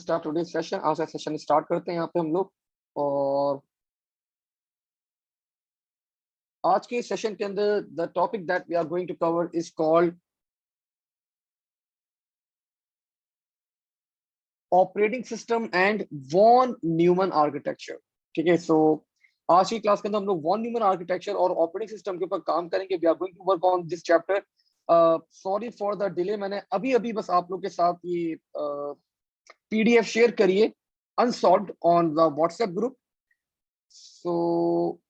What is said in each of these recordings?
start today's session. आज का session start करते हैं यहाँ पे हम लोग। और आज के सेशन के अंदर the topic that we are going to cover is called operating system and von Neumann architecture. ठीक है, सो आज की क्लास के अंदर हम लोग वॉन न्यूमन आर्किटेक्चर और ऑपरेटिंग सिस्टम के ऊपर काम करेंगे। We are going to work on this chapter. Sorry for the delay, मैंने अभी अभी बस आप लोग के साथ ये पीडीएफ शेयर करिए unsolved on the WhatsApp group. So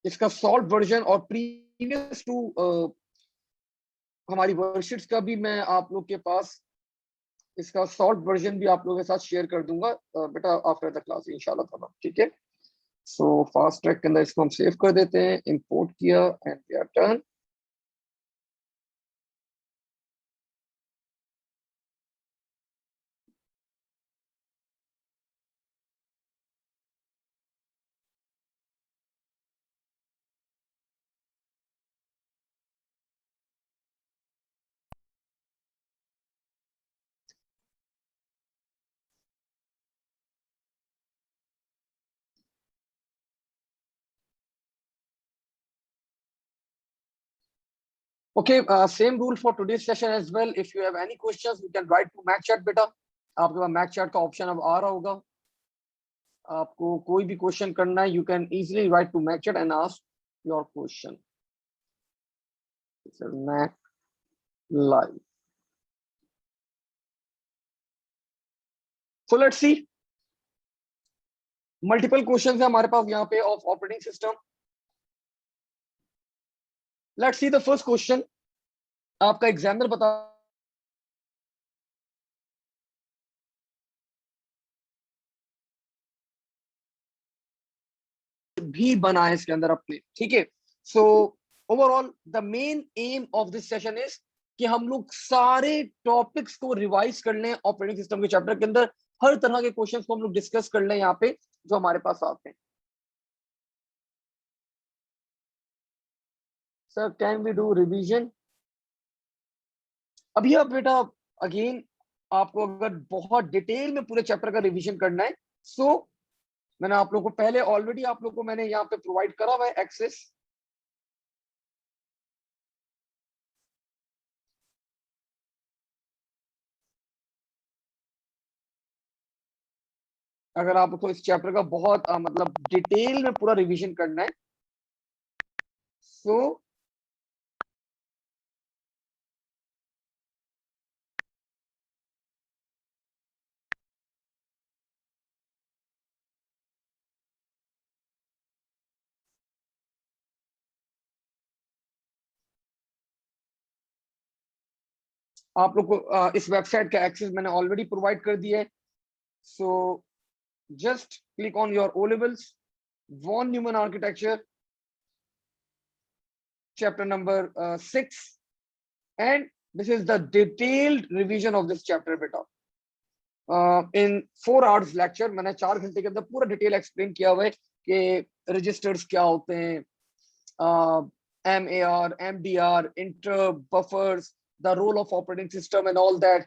इसका सॉल्व वर्जन और प्रीवियस टू हमारी वर्कशीट्स का भी मैं आप लोग के पास इसका सॉल्व वर्जन भी आप लोगों के साथ शेयर कर दूंगा बेटा आफ्टर द क्लास इंशाल्लाह ताला। ठीक है, सो फास्ट ट्रैक के अंदर इसको हम सेव कर देते हैं, इंपोर्ट किया and we are done. Okay, same rule for today's session as well. If you have any questions, you can write to Mac Chat बेटा। आपके पास Mac Chat का ऑप्शन अब आ रहा होगा। आपको कोई भी क्वेश्चन करना है, you can easily write to Mac Chat and ask your question. It's a Mac Live. So let's see. Multiple questions है हमारे पास यहाँ पे of operating system. Let's see the first question. आपका एग्जामिनर बता भी बना है इसके अंदर अपने। ठीक है, so overall the main M of this session is कि हम लोग सारे टॉपिक्स को रिवाइज कर लें ऑपरेटिंग सिस्टम के चैप्टर के अंदर। हर तरह के क्वेश्चंस को हम लोग डिस्कस कर लें यहाँ पे जो हमारे पास आते हैं। Sir can we do revision? अभी आप बेटा अगेन आपको अगर बहुत डिटेल में पूरे चैप्टर का रिवीजन करना है, सो मैंने आप लोग को पहले ऑलरेडी आप लोग को मैंने यहाँ पे प्रोवाइड करा हुआ है एक्सेस। अगर आपको इस चैप्टर का बहुत मतलब डिटेल में पूरा रिवीजन करना है, सो आप लोग को इस वेबसाइट का एक्सेस मैंने ऑलरेडी प्रोवाइड कर दिया है। So just click on your O levels, von Neumann architecture chapter number 6 and this is the detailed revision of this chapter beta. In 4 hours lecture मैंने 4 घंटे के अंदर पूरा डिटेल एक्सप्लेन किया हुआ है कि रजिस्टर्स क्या होते हैं, MAR, MDR, inter buffers, the role of operating system and all that.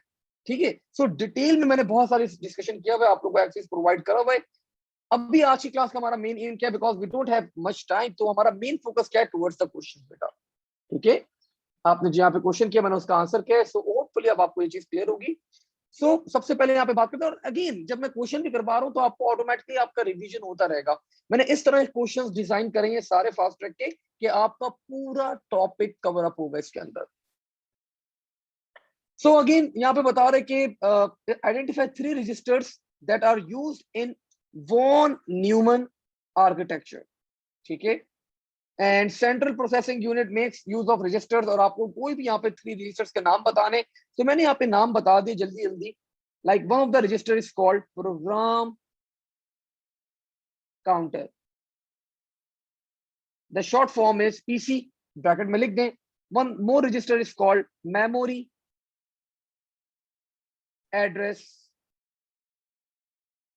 ठीक है, सो डिटेल में मैंने बहुत सारी डिस्कशन किया हुआ है, आप लोगों को एक्सेस प्रोवाइड करा हुआ है। अभी आज की क्लास का हमारा मेन एम क्या है, because we don't have much time, तो हमारा मेन फोकस क्या है टुवर्ड्स द क्वेश्चन बेटा। ठीक है, आपने जहाँ पे क्वेश्चन किया मैंने उसका आंसर किया है, सो होपफुली अब आपको ये चीज क्लियर होगी। सो सबसे पहले यहाँ पे बात करते हैं, और अगेन जब मैं क्वेश्चन भी करवा रहा हूँ तो आपको ऑटोमेटिकली आपका रिवीजन होता रहेगा। मैंने इस तरह क्वेश्चंस डिजाइन करेंगे सारे फास्ट ट्रैक के कि आपका पूरा टॉपिक कवर अप होगा इसके अंदर। सो अगेन यहाँ पे बता रहे कि identify 3 registers that are used in von Neumann architecture. ठीक है, and central processing unit makes use of registers, और आपको कोई भी यहाँ पे 3 रजिस्टर्स के नाम बताने, तो मैंने यहाँ पे नाम बता दिए जल्दी जल्दी। Like one of the register is called programme counter, the short form is PC, bracket में लिख दें। One more register is called memory address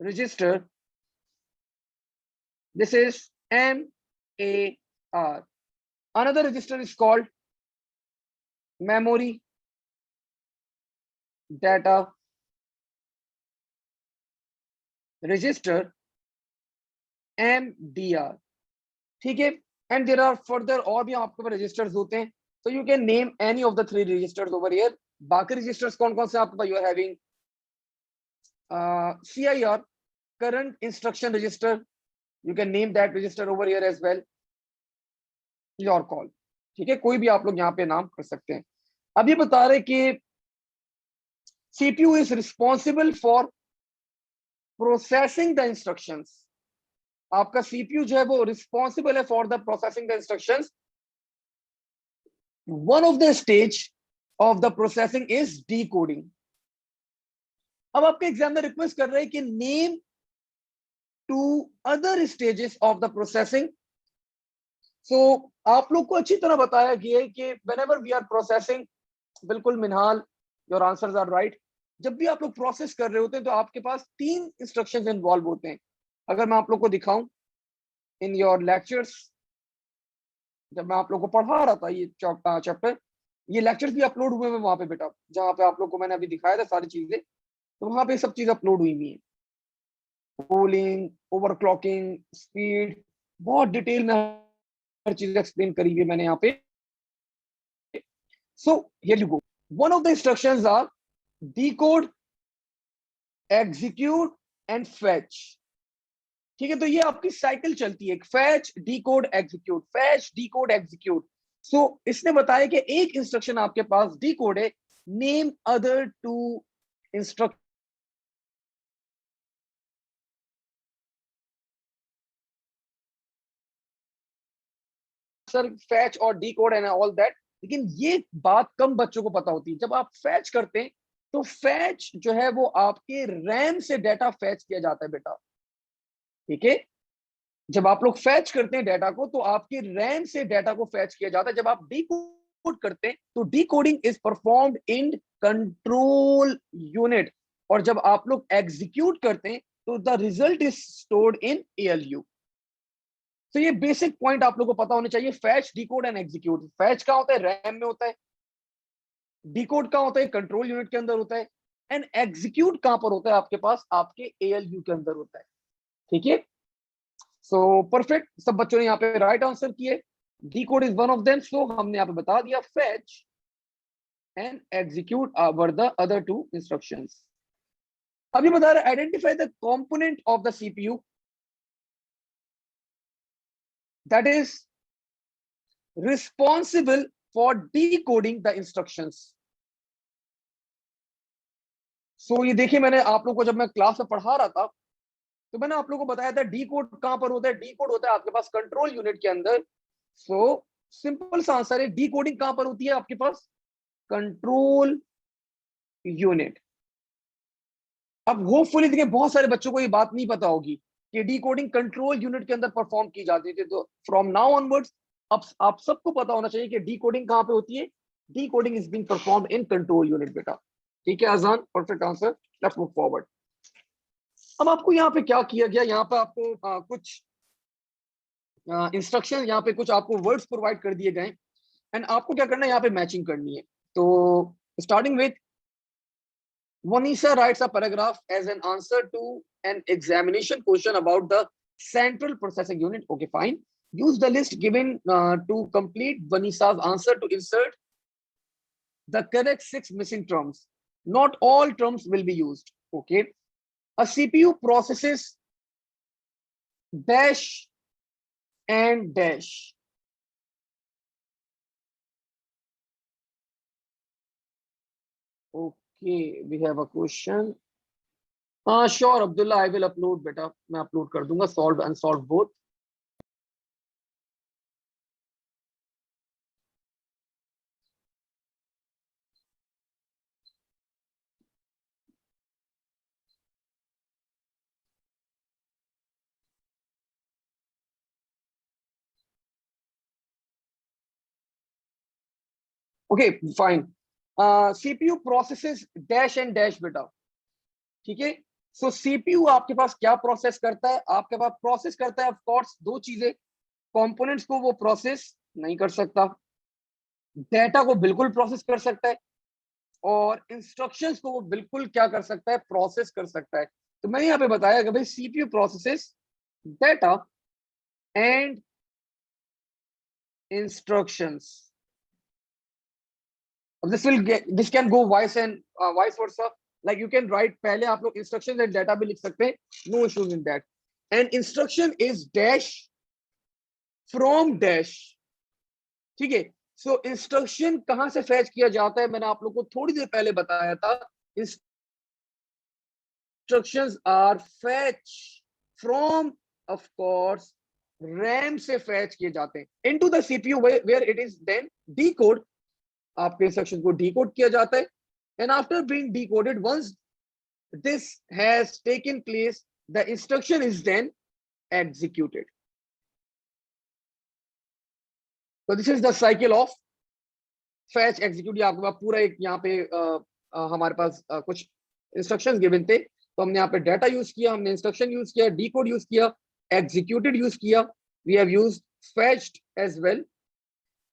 register, this is MAR. Another register is called memory data register MDR, ठीक है। And there are further और भी आपके पास registers होते हैं, so you can name any of the 3 registers over here. बाकी registers कौन कौन से आपके पास? You are having CIR, current instruction register, you can name that register over here as well, your call, ठीक है, कोई भी आप लोग यहाँ पे नाम कर सकते हैं। अब ये बता रहे कि CPU is responsible for processing the instructions, आपका CPU जो है वो रिस्पॉन्सिबल है for the processing the instructions. One of the stage of the processing is decoding. अब आपके एग्जाम में रिक्वेस्ट कर रहे हैं कि name to other stages of the processing. So आप लोग को अच्छी तरह बताया गया है कि व्हेनेवर वी आर प्रोसेसिंग, बिल्कुल Minhal, your answers are right, जब भी आप लोग प्रोसेस कर रहे होते हैं तो आपके पास 3 इंस्ट्रक्शंस इन्वॉल्व होते हैं। अगर मैं आप लोग को दिखाऊं इन योर लेक्चर्स, जब मैं आप लोग को पढ़ा रहा था ये चैप्टर, ये लेक्चर्स भी अपलोड हुए हैं वहां पे बेटा, जहां पे आप लोग को मैंने अभी दिखाया था सारी चीजें, तो वहां पे सब चीज अपलोड हुई हुई है। पोलिंग, ओवरक्लॉकिंग, स्पीड, बहुत डिटेल में हर चीज एक्सप्लेन करी हुई मैंने यहाँ पे। So here you go, one of the instructions are decode, execute and fetch, ठीक है। तो ये आपकी साइकिल चलती है, fetch, decode, execute, fetch, decode, execute. So इसने बताया कि एक इंस्ट्रक्शन आपके पास डिकोड है, नेम अदर 2 इंस्ट्रक्शन, फैच और डिकोड एंड ऑल दैट। लेकिन ये बात कम बच्चों को पता होती है। जब आप फैच करते हैं तो फैच जो है वो आपके रैम से डाटा फैच किया जाता है बेटा, ठीक है। जब आप लोग फैच करते हैं डाटा को तो आपके रैम से डाटा को फैच किया जाता है। जब आप डिकोड करते हैं तो decoding is performed in control unit, और जब आप लोग एग्जीक्यूट करते हैं तो the result is stored in ALU। तो ये बेसिक पॉइंट आप लोग को पता होने चाहिए। Fetch, decode and execute. Fetch कहाँ होता है? रैम में होता है। डिकोड कहाँ होता है? कंट्रोल यूनिट के अंदर होता है। एंड एग्जीक्यूट कहां पर होता है? आपके पास आपके ALU के अंदर होता है, ठीक है। सो परफेक्ट, सब बच्चों ने यहाँ पे राइट आंसर किए। Decode is one of them, so हमने यहाँ पे बता दिया fetch and execute were the other 2 instructions. अभी बता रहे identify the component of the CPU that is responsible for decoding the instructions. So ये देखिए, मैंने आप लोग को जब मैं क्लास में पढ़ा रहा था तो मैंने आप लोगों को बताया था डी कोड कहां पर होता है। डी कोड होता है आपके पास कंट्रोल यूनिट के अंदर। सो सिंपल सा आंसर है, डी कोडिंग कहां पर होती है आपके पास? Control unit. अब होपफुली देखिए बहुत सारे बच्चों को ये बात नहीं पता होगी कि डी कोडिंग कंट्रोल यूनिट के अंदर परफॉर्म की जाती थी। तो फ्रॉम नाउ ऑनवर्ड्स अब आप सबको पता होना चाहिए कि डी कोडिंग कहां पे होती है। Decoding is being performed in control unit बेटा, ठीक है। Azaan, perfect answer, let's move forward. अब आपको यहाँ पे क्या किया गया, यहाँ पे आपको कुछ इंस्ट्रक्शन, यहाँ पे कुछ आपको वर्ड्स प्रोवाइड कर दिए गए एंड आपको क्या करना है, यहाँ पे मैचिंग करनी है। तो starting with Vanisa writes a paragraph as an answer to an examination question about the central processing unit. Okay, fine. Use the list given to complete Vanisa's answer to insert the correct 6 missing terms. Not all terms will be used. Okay. A CPU processes dash and dash. Okay, we have a question. Sure, Abdullah, I will upload बेटा, मैं upload कर दूंगा, solved and solved both. Okay, fine. CPU processes dash and dash बेटा, ठीक है। सो CPU आपके पास क्या process करता है? आपके पास प्रोसेस करता है ऑफ कोर्स 2 चीजें। कंपोनेंट्स को वो प्रोसेस नहीं कर सकता, डेटा को बिल्कुल प्रोसेस कर सकता है, और इंस्ट्रक्शंस को वो बिल्कुल क्या कर सकता है? प्रोसेस कर सकता है। तो मैंने यहाँ पे बताया कि भाई CPU processes data and instructions. This can go vice and vice versa. Like you can write, पहले आप लोग instructions and data भी लिख सकते हैं, no issues in that. And instruction is dash from dash. ठीक है. So instruction कहां से fetch किया जाता है, मैंने आप लोग को थोड़ी देर पहले बताया था. Instructions are fetch from, of course, RAM से fetch किए जाते हैं into the CPU where it is then decode. आपके इंस्ट्रक्शन को डिकोड किया जाता है. And after being decoded, once this has taken place, the instruction is then executed. तो this is the cycle of fetch execute. आपके पास पूरा एक यहाँ पे हमारे पास कुछ इंस्ट्रक्शंस गिवन थे, तो हमने यहाँ पे डाटा यूज किया, हमने इंस्ट्रक्शन यूज किया, डिकोड यूज किया, एग्जीक्यूटेड यूज किया, we have used fetched as well,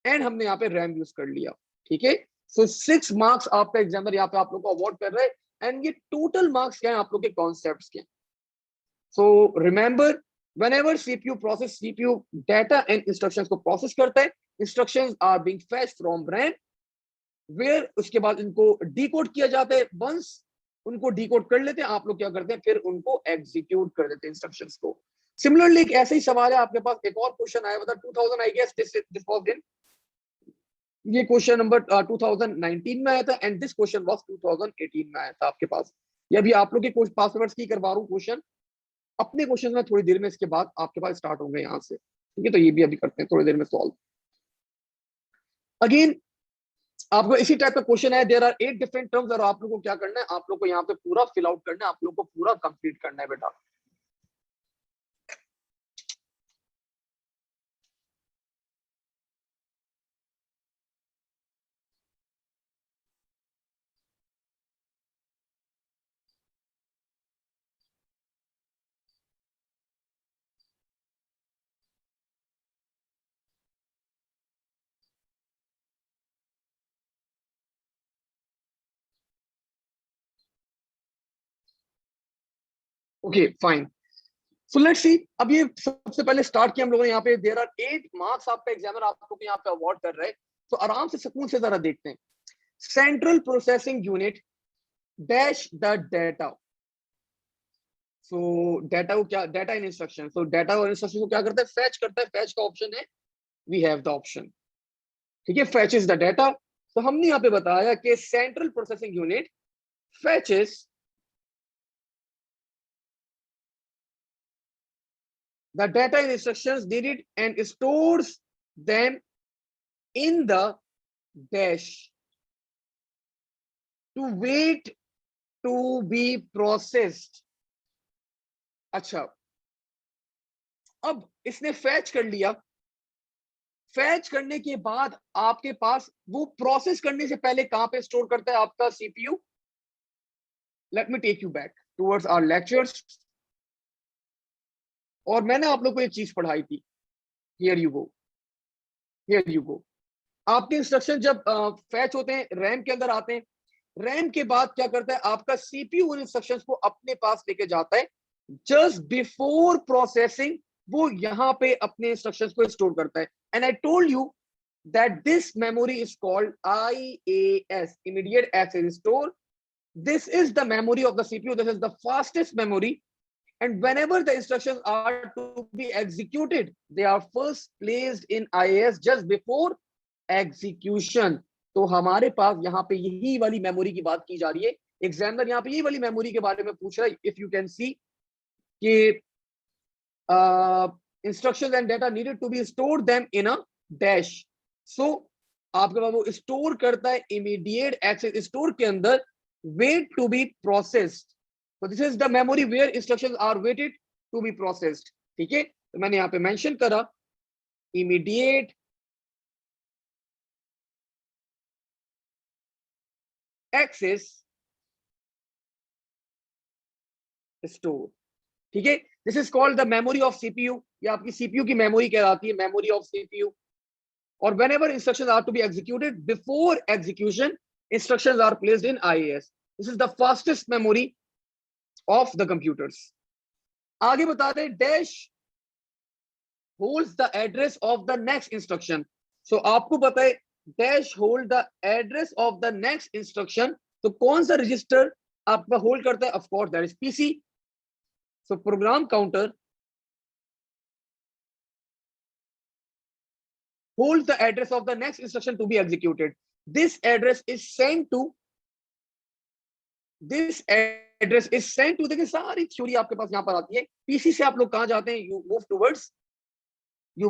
and हमने यहाँ पे रैम यूज कर लिया. ठीक है. सो 6 मार्क्स आपका एग्जामिनर यहाँ पे आप लोग को अवार्ड कर रहे हैं. एंड ये टोटल मार्क्स क्या है आप लोग के कॉन्सेप्ट्स के. So remember, whenever CPU process, CPU data and instructions को प्रोसेस करता है, instructions are being fetched from RAM, where उसके बाद इनको डिकोड किया जाता है. वंस उनको डिकोड कर लेते हैं, आप लोग क्या करते हैं, फिर उनको एग्जीक्यूट कर देते हैं इंस्ट्रक्शंस को. सिमिलरली एक ऐसा ही सवाल है आपके पास, एक और क्वेश्चन आया था 2000, I guess this was in, ये क्वेश्चन नंबर 2019 में आया था, एंड दिस क्वेश्चन वाज 2018 में आया था आपके पास. ये अभी आप लोग के पास पेपर्स की करवा रहा हूँ क्वेश्चन. अपने क्वेश्चन में थोड़ी देर में इसके बाद आपके पास स्टार्ट होंगे यहाँ से. ठीक है. तो ये भी अभी करते हैं थोड़ी देर में सॉल्व. अगेन आपको इसी टाइप का क्वेश्चन है, देयर आर 8 डिफरेंट टर्म्स, और आप लोग को क्या करना है, आप लोग को यहाँ पे पूरा फिल आउट करना है, आप लोग को पूरा कंप्लीट करना है बेटा. Okay fine. So let's see. अब ये सबसे पहले स्टार्ट किया हम लोगों ने यहाँ पे, देयर आर 8 मार्क्स आपका एग्जामिनर आप लोग को यहाँ पे अवार्ड कर रहे हैं. तो आराम से सुकून से जरा देखते हैं. Central processing unit dash the data. So data को क्या, data in instruction. So data और इंस्ट्रक्शन को क्या करता है, फैच करता है. फैच का ऑप्शन है, वी हैव द ऑप्शन. ठीक है. फैचेस द डाटा. तो हमने यहाँ पे बताया कि central processing unit fetches the data in instructions needed and stores them in the dash to wait to be processed. अच्छा, अब इसने फैच कर लिया. फैच करने के बाद आपके पास वो प्रोसेस करने से पहले कहां पे स्टोर करता है आपका CPU. Let me take you back towards our lectures. और मैंने आप लोग को एक चीज पढ़ाई थी. Here you go, here you go. आपके इंस्ट्रक्शन जब फैच होते हैं, रैम के अंदर आते हैं. रैम के बाद क्या करता है आपका सीपीयू उन इंस्ट्रक्शंस को अपने पास लेके जाता है. जस्ट बिफोर प्रोसेसिंग वो यहाँ पे अपने इंस्ट्रक्शंस को स्टोर करता है. And I told you that this memory is called IAS, immediate access store. This is the memory of the CPU. This is the fastest memory. And whenever the instructions are to be executed, they are first placed in IAS just before execution. तो हमारे पास यहाँ पे यही वाली memory की बात की जा रही है. एग्जामिनर यहाँ पे यही वाली मेमोरी के बारे में पूछ रहा है. इफ यू कैन सी कि instructions and data needed to be stored them in a dash. So आपके पास वो स्टोर करता है इमीडिएट एक्सेस स्टोर के अंदर, wait to be processed. So this is the memory where instructions are waited to be processed. ठीक है. तो मैंने यहाँ पे मेंशन करा immediate access store. ठीक है. This is called the memory of CPU. ये आपकी CPU की मेमोरी कहलाती है, memory of CPU. Or whenever instructions are to be executed, before execution, instructions are placed in IAS. This is the fastest memory of the computers. आगे बता दें dash holds the address of the next instruction. So आपको पता है dash hold the address of the next instruction, तो कौन सा register आपका होल्ड करता है? Of course that is PC. So program counter holds the address of the next instruction to be executed. This address is sent to देखिए सारी theory आपके पास यहां पर आती है। पीसी से आप लोग कहां जाते हैं? You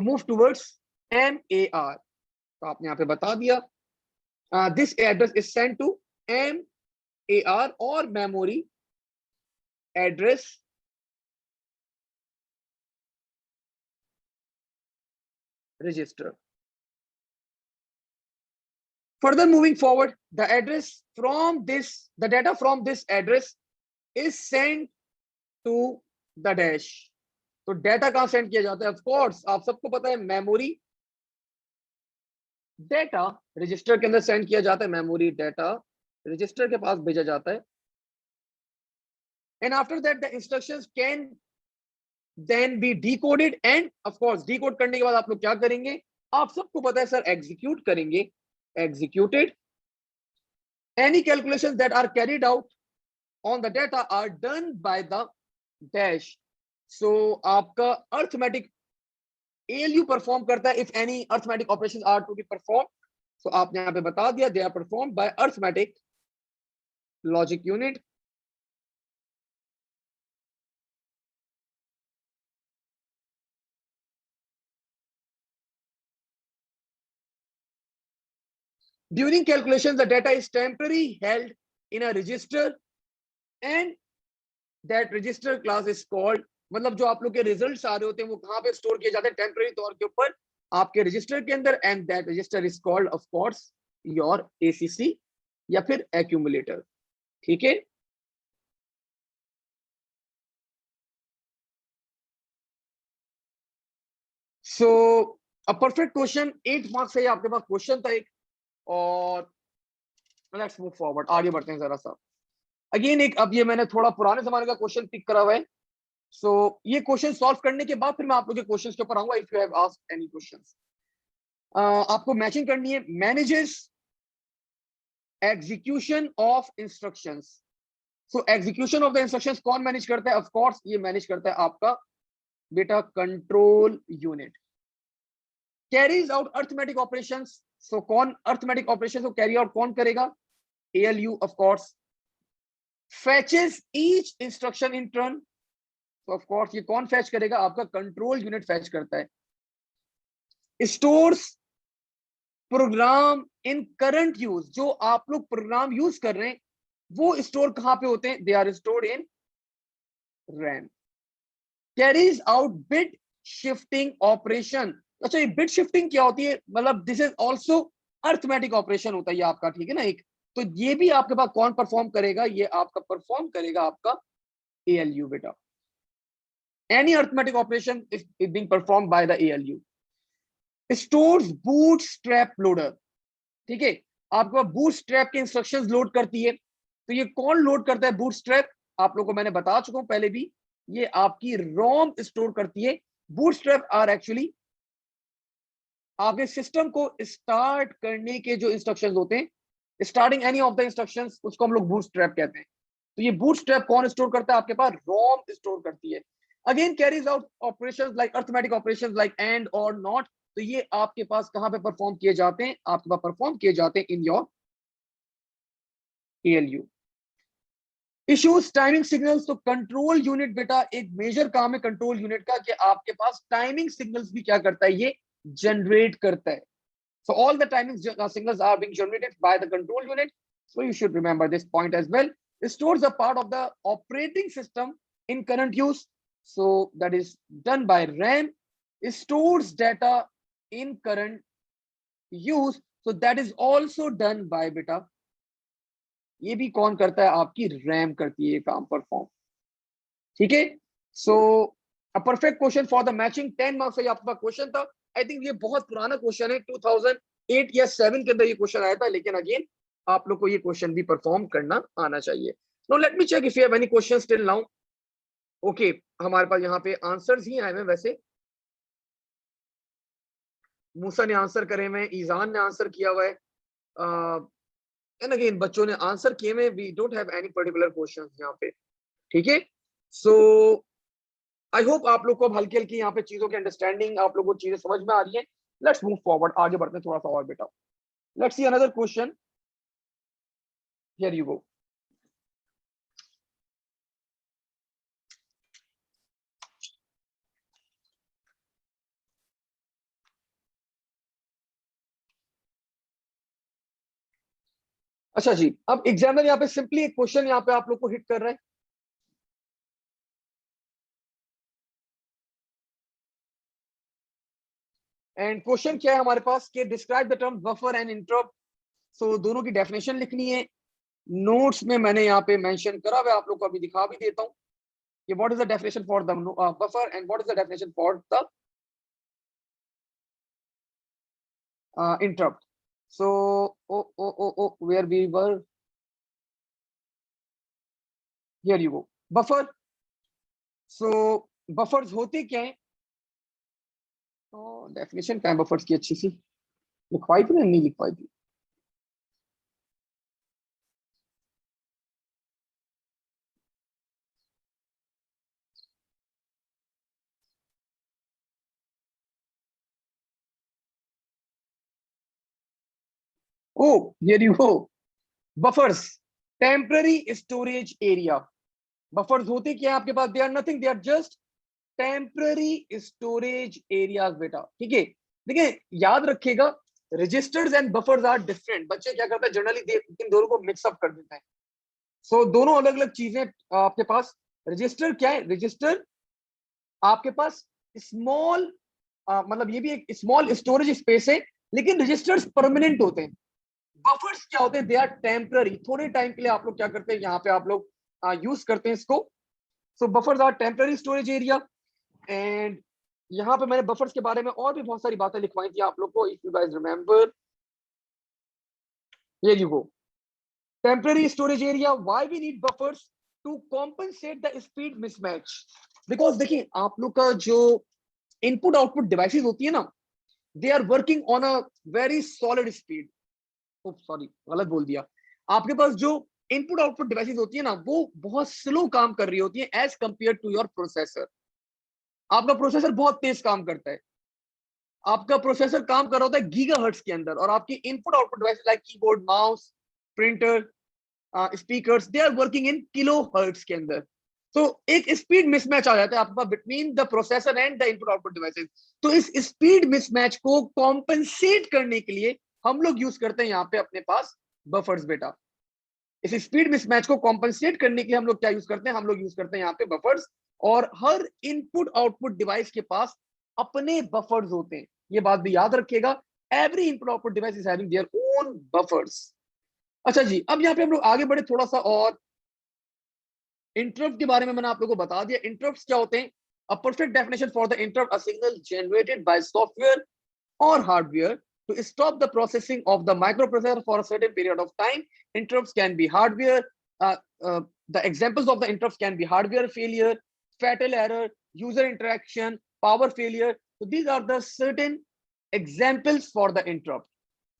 move towards MAR। तो आपने यहां पे बता दिया this address is sent to MAR और memory address register. Further moving forward, the data from this address is sent to the dash। तो डेटा कहां सेंड किया जाता है? ऑफ कोर्स आप सबको पता है मेमोरी डेटा रजिस्टर के अंदर सेंड किया जाता है। मेमोरी डेटा रजिस्टर के पास भेजा जाता है। And after that the instructions can then be decoded and of course decode करने के बाद आप लोग क्या करेंगे? आप सबको पता है सर एग्जीक्यूट करेंगे। Executed. Any calculations that are carried out on the data are done by the dash। So आपका arithmetic ALU perform करता है if any arithmetic operations are to be performed। So आपने यहाँ पे बता दिया they are performed by arithmetic logic unit। During calculations, the data is temporarily held in a register and that register class is called, मतलब जो आप लोग के रिजल्ट्स आ रहे होते हैं वो कहाँ पे स्टोर किए जाते हैं? टेम्पररी तौर के ऊपर आपके रजिस्टर के अंदर। And that register is called off course your ACC या फिर एक्यूमुलेटर। ठीक है। So a perfect question 8 marks है आपके पास क्वेश्चन था एक। और लेट्स मूव फॉरवर्ड, आगे बढ़ते हैं जरा सा। अगेन एक अब ये मैंने थोड़ा पुराने जमाने का क्वेश्चन पिक करा हुआ है। सो ये क्वेश्चन सॉल्व करने के बाद फिर मैं आप लोगों के क्वेश्चंस के ऊपर आऊंगा। If you have asked any questions, आपको मैचिंग करनी है। Manages execution of instructions. So execution of the instructions कौन मैनेज करता है? ऑफ कोर्स ये मैनेज करता है आपका बेटा control unit. Carries out arithmetic operations. So कौन अर्थमेटिक ऑपरेशंस को कैरी आउट कौन करेगा? ALU of course. Fetches each instruction in turn. तो ऑफ कोर्स ये कौन फैच करेगा? आपका कंट्रोल यूनिट फैच करता है। स्टोर्स प्रोग्राम इन करंट यूज। जो आप लोग प्रोग्राम यूज कर रहे हैं वो स्टोर कहां पे होते हैं? They are stored in RAM. Carries out bit shifting operation. अच्छा ये बिट शिफ्टिंग क्या होती है? मतलब this is also arithmetic operation होता है ये आपका। ठीक है ना एक, तो ये भी आपके पास कौन परफॉर्म करेगा? ये आपका परफॉर्म करेगा आपका ALU बेटा। Any arithmetic operation is being performed by the ALU। Stores bootstrap loader। ठीक है, आपको bootstrap के इंस्ट्रक्शंस लोड करती है। तो ये कौन लोड करता है bootstrap? आप लोगों को मैंने बता चुका हूं पहले भी, ये आपकी ROM स्टोर करती है। bootstrap आर एक्चुअली आपके सिस्टम को स्टार्ट करने के जो इंस्ट्रक्शंस होते हैं, starting any of the instructions, उसको हम लोग bootstrap कहते हैं। तो ये bootstrap कौन स्टोर करता है? आपके पास ROM स्टोर करती है। Again carries out operations like arithmetic operations like and or not। तो ये आपके पास कहां पे परफॉर्म किए जाते हैं? आपके पास परफॉर्म किए जाते हैं in your ALU। Issues timing signals. तो कंट्रोल यूनिट बेटा एक मेजर काम है कंट्रोल यूनिट का कि आपके पास टाइमिंग सिग्नल्स भी क्या करता है? ये जनरेट करता है। So all the timing signals are being generated by the control unit. So you should remember this point as well. It stores a part of the operating system in current use. So that is done by RAM. It stores data in current use. So that is also done by beta। ये भी कौन करता है? आपकी RAM करती है ये काम परफॉर्म। ठीक है। So a perfect question for the matching 10 marks से आपका क्वेश्चन था। आई थिंक ये बहुत पुराना क्वेश्चन है, 2008 या 7 के अंदर ये क्वेश्चन आया था, लेकिन अगेन आप लोग को ये क्वेश्चन भी परफॉर्म करना आना चाहिए। No let me check if you have any questions till now. Okay, हमारे पास यहाँ पे आंसर्स ही आए हैं वैसे। मूसा ने आंसर करे हुए, ईजान ने आंसर किया हुआ है, एंड अगेन बच्चों ने आंसर किए हुए। We don't have any particular questions यहाँ पे, ठीक है। सो आई होप आप लोग को अब हल्की हल्की यहाँ पे चीजों की अंडरस्टैंडिंग, आप लोगों को चीजें समझ में आ रही है। लेट्स मूव फॉरवर्ड, आगे बढ़ते हैं थोड़ा सा और बेटा। Let's see another question, here you गो। अच्छा जी, अब एग्जामिनर यहाँ पे सिंपली एक क्वेश्चन यहाँ पे आप लोग को हिट कर रहा है। एंड क्वेश्चन क्या है हमारे पास कि describe the term buffer and interrupt. So दोनों की डेफिनेशन लिखनी है। नोट्स में मैंने यहाँ पे मेंशन करा हुआ है, आप लोग को अभी दिखा भी देता हूँ कि what is the definition for the buffer and what is the definition for the interrupt. So, where we were, here you go. Buffer. So, buffers होते क्या हैं? डेफिनेशन क्या है बफर्स की अच्छी सी लिखवाई थी ना, नहीं लिखवाई थी? Oh here you go. Buffers, temporary storage area. Buffers होते क्या है आपके पास? They are nothing, they are just temporary storage areas बेटा, ठीक है। देखिए याद रखिएगा, registers and buffers are different. बच्चे क्या करते हैं जनरली इन दोनों को मिक्सअप कर देते हैं। सो दोनों अलग अलग चीजें आपके पास। रजिस्टर क्या है? रजिस्टर आपके पास स्मॉल, मतलब ये भी एक स्मॉल स्टोरेज स्पेस है, लेकिन रजिस्टर्स परमानेंट होते हैं। बफर्स क्या होते हैं? दे आर टेम्पररी, थोड़े टाइम के लिए आप लोग क्या करते हैं यहाँ पे आप लोग यूज करते हैं इसको। So buffers are temporary storage area. And यहाँ पे मैंने बफर्स के बारे में और भी बहुत सारी बातें लिखवाई थी आप लोग को, if you guys remember, here you go. Temporary storage area, why we need buffers? To compensate the speed mismatch. Because देखिए आप लोग का जो इनपुट आउटपुट डिवाइसेस होती है ना, they are working on a very solid speed. Sorry गलत बोल दिया। आपके पास जो इनपुट आउटपुट डिवाइसेस होती है ना, वो बहुत स्लो काम कर रही होती है as compare to your processor. आपका प्रोसेसर बहुत तेज काम करता है, आपका प्रोसेसर काम कर रहा होता है गीगाहर्ट्ज के अंदर, और आपकी input output devices like keyboard, mouse, printer, speakers, they are working in kilohertz के अंदर। तो एक स्पीड मिसमैच आ जाता है आपके पास between the processor and the input output devices. तो इस स्पीड मिसमैच को कॉम्पनसेट करने के लिए हम लोग यूज करते हैं यहाँ पे अपने पास बफर्स बेटा। इस स्पीड मिसमैच को कॉम्पनसेट करने के लिए हम लोग क्या यूज करते हैं? हम लोग यूज करते हैं यहाँ पे बफर्स। और हर इनपुट आउटपुट डिवाइस के पास अपने बफर्स होते हैं, ये बात भी याद रखिएगा। Every input output device is having their own buffers. अच्छा जी, अब यहाँ पे हम लोग आगे बढ़े थोड़ा सा और। इंटरप्ट के बारे में मैंने आप लोगों को बता दिया। इंटरप्ट्स क्या होते हैं? A perfect definition for the interrupt, a signal generated by software or hardware to stop the processing of the microprocessor for a certain period of time. Interrupts can be hardware. Uh, the examples of the interrupts can be hardware failure, fatal error, user interaction, power failure. So these are the certain examples for the interrupt.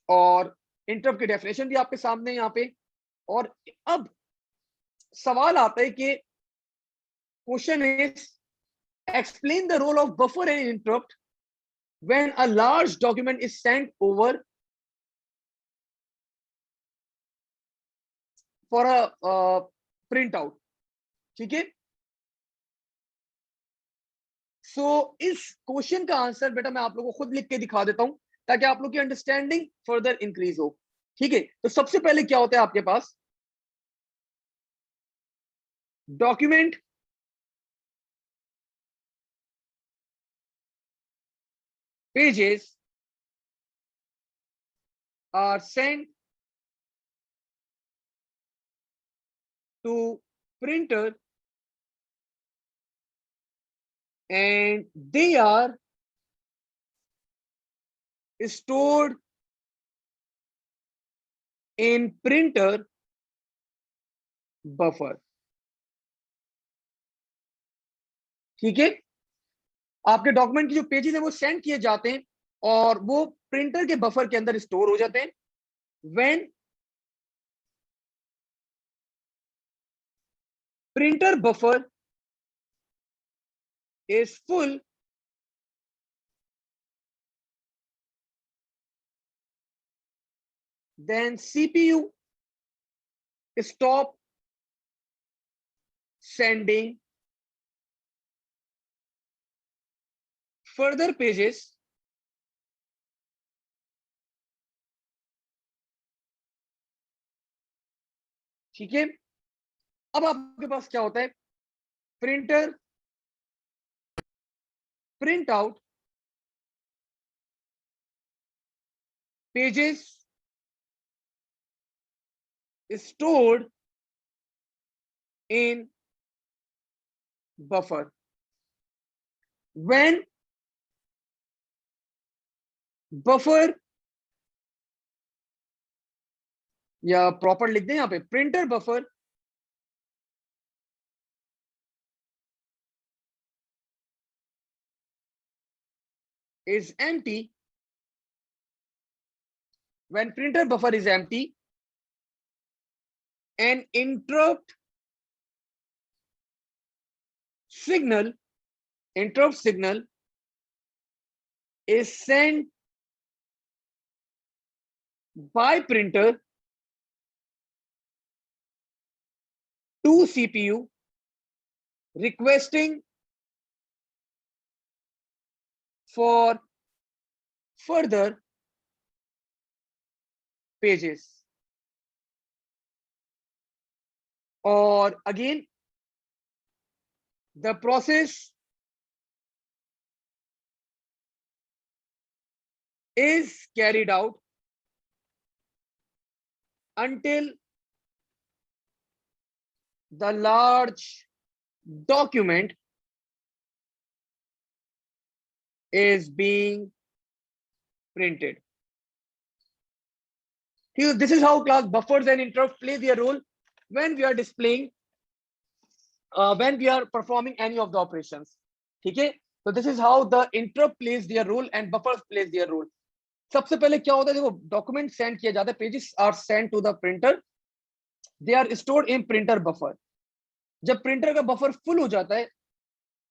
और interrupt की definition भी आपके सामने यहाँ पे। और अब सवाल आता है कि question is explain the role of buffer and interrupt when a large document is sent over for a print out, ठीक है। सो इस क्वेश्चन का आंसर बेटा मैं आप लोगों को खुद लिख के दिखा देता हूं, ताकि आप लोग की अंडरस्टैंडिंग फर्दर इंक्रीज हो, ठीक है। तो सबसे पहले क्या होता है आपके पास? Document pages are sent to printer and they are stored in printer buffer. ठीक है, आपके डॉक्यूमेंट की जो पेजेस है वो सेंड किए जाते हैं और वो प्रिंटर के बफर के अंदर स्टोर हो जाते हैं। When printer buffer is full, then CPU stop sending further pages ठीक है, अब आपके पास क्या होता है, printer print out pages stored in buffer। when buffer, या प्रॉपर लिख दें यहां पे, printer buffer is empty, when printer buffer is empty, an interrupt signal is sent by printer to CPU requesting for further pages। और again the process is carried out until the large document is being printed। This is how class buffers and interrupt play their role when we are displaying, when we are performing any of the operations। ठीक है, so this is how the interrupt plays their role and buffers plays their role। सबसे पहले क्या होता है, देखो document send किया जाता है, pages are send to the printer, they are stored in printer buffer. जब प्रिंटर का बफर फुल हो जाता है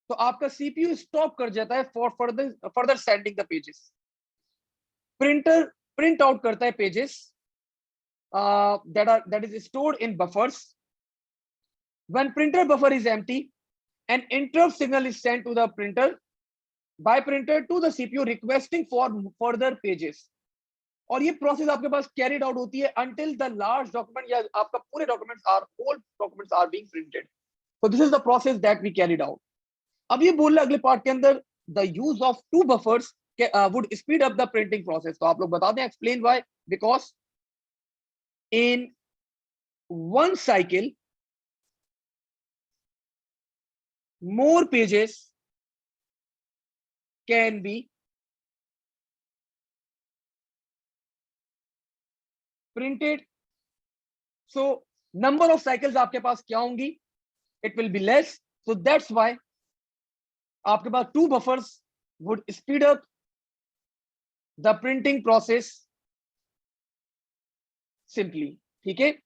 तो आपका सीपीयू स्टॉप कर जाता है for further sending the pages. Printer print out करता है pages that is stored in buffers। when printer buffer is empty, an interrupt signal is sent to the printer by printer to the CPU requesting for further pages। और ये process आपके पास carried out होती है until the large document, या आपका पूरे documents are whole documents are being printed. so this is the process that we carried out। अब ये बोल रहे अगले पार्ट के अंदर, the use of two buffers would speed up the printing process. तो आप लोग बता दें explain why. Because in one cycle more pages can be printed। so number of cycles आपके पास क्या होंगी, it will be less। so that's why आपके पास two buffers would speed up the printing process simply। ठीक है,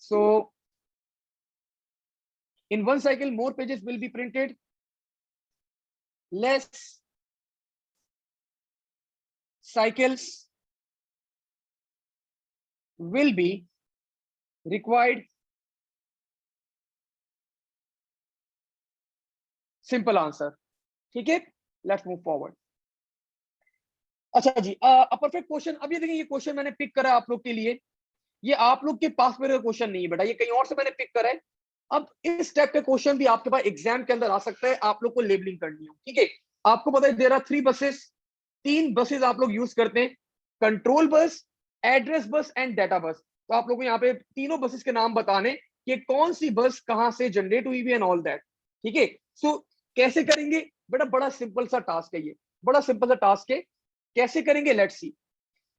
so in one cycle more pages will be printed, less cycles will be required। Simple answer. ठीक है, let's move forward. अच्छा जी, perfect question. अब ये देखिए, ये क्वेश्चन मैंने पिक करा आप लोग के लिए, ये आप लोग के पास मेरा क्वेश्चन नहीं है बेटा, ये कहीं और से मैंने पिक करा है। अब इस टाइप का क्वेश्चन भी आपके पास एग्जाम के अंदर आ सकता है, आप लोग को लेबलिंग करनी हो। ठीक है, आपको पता है देयर आर 3 बसेस, 3 बसेस आप लोग यूज करते हैं, control bus, address bus and data बस। तो आप लोग को यहाँ पे तीनों बसेस के नाम बताने कि कौन सी बस कहां से जनरेट हुई भी एंड ऑल दैट। ठीक है, सो कैसे करेंगे बेटा, बड़ा सिंपल सा टास्क है ये, बड़ा सिंपल सा टास्क है। कैसे करेंगे, लेट्स सी।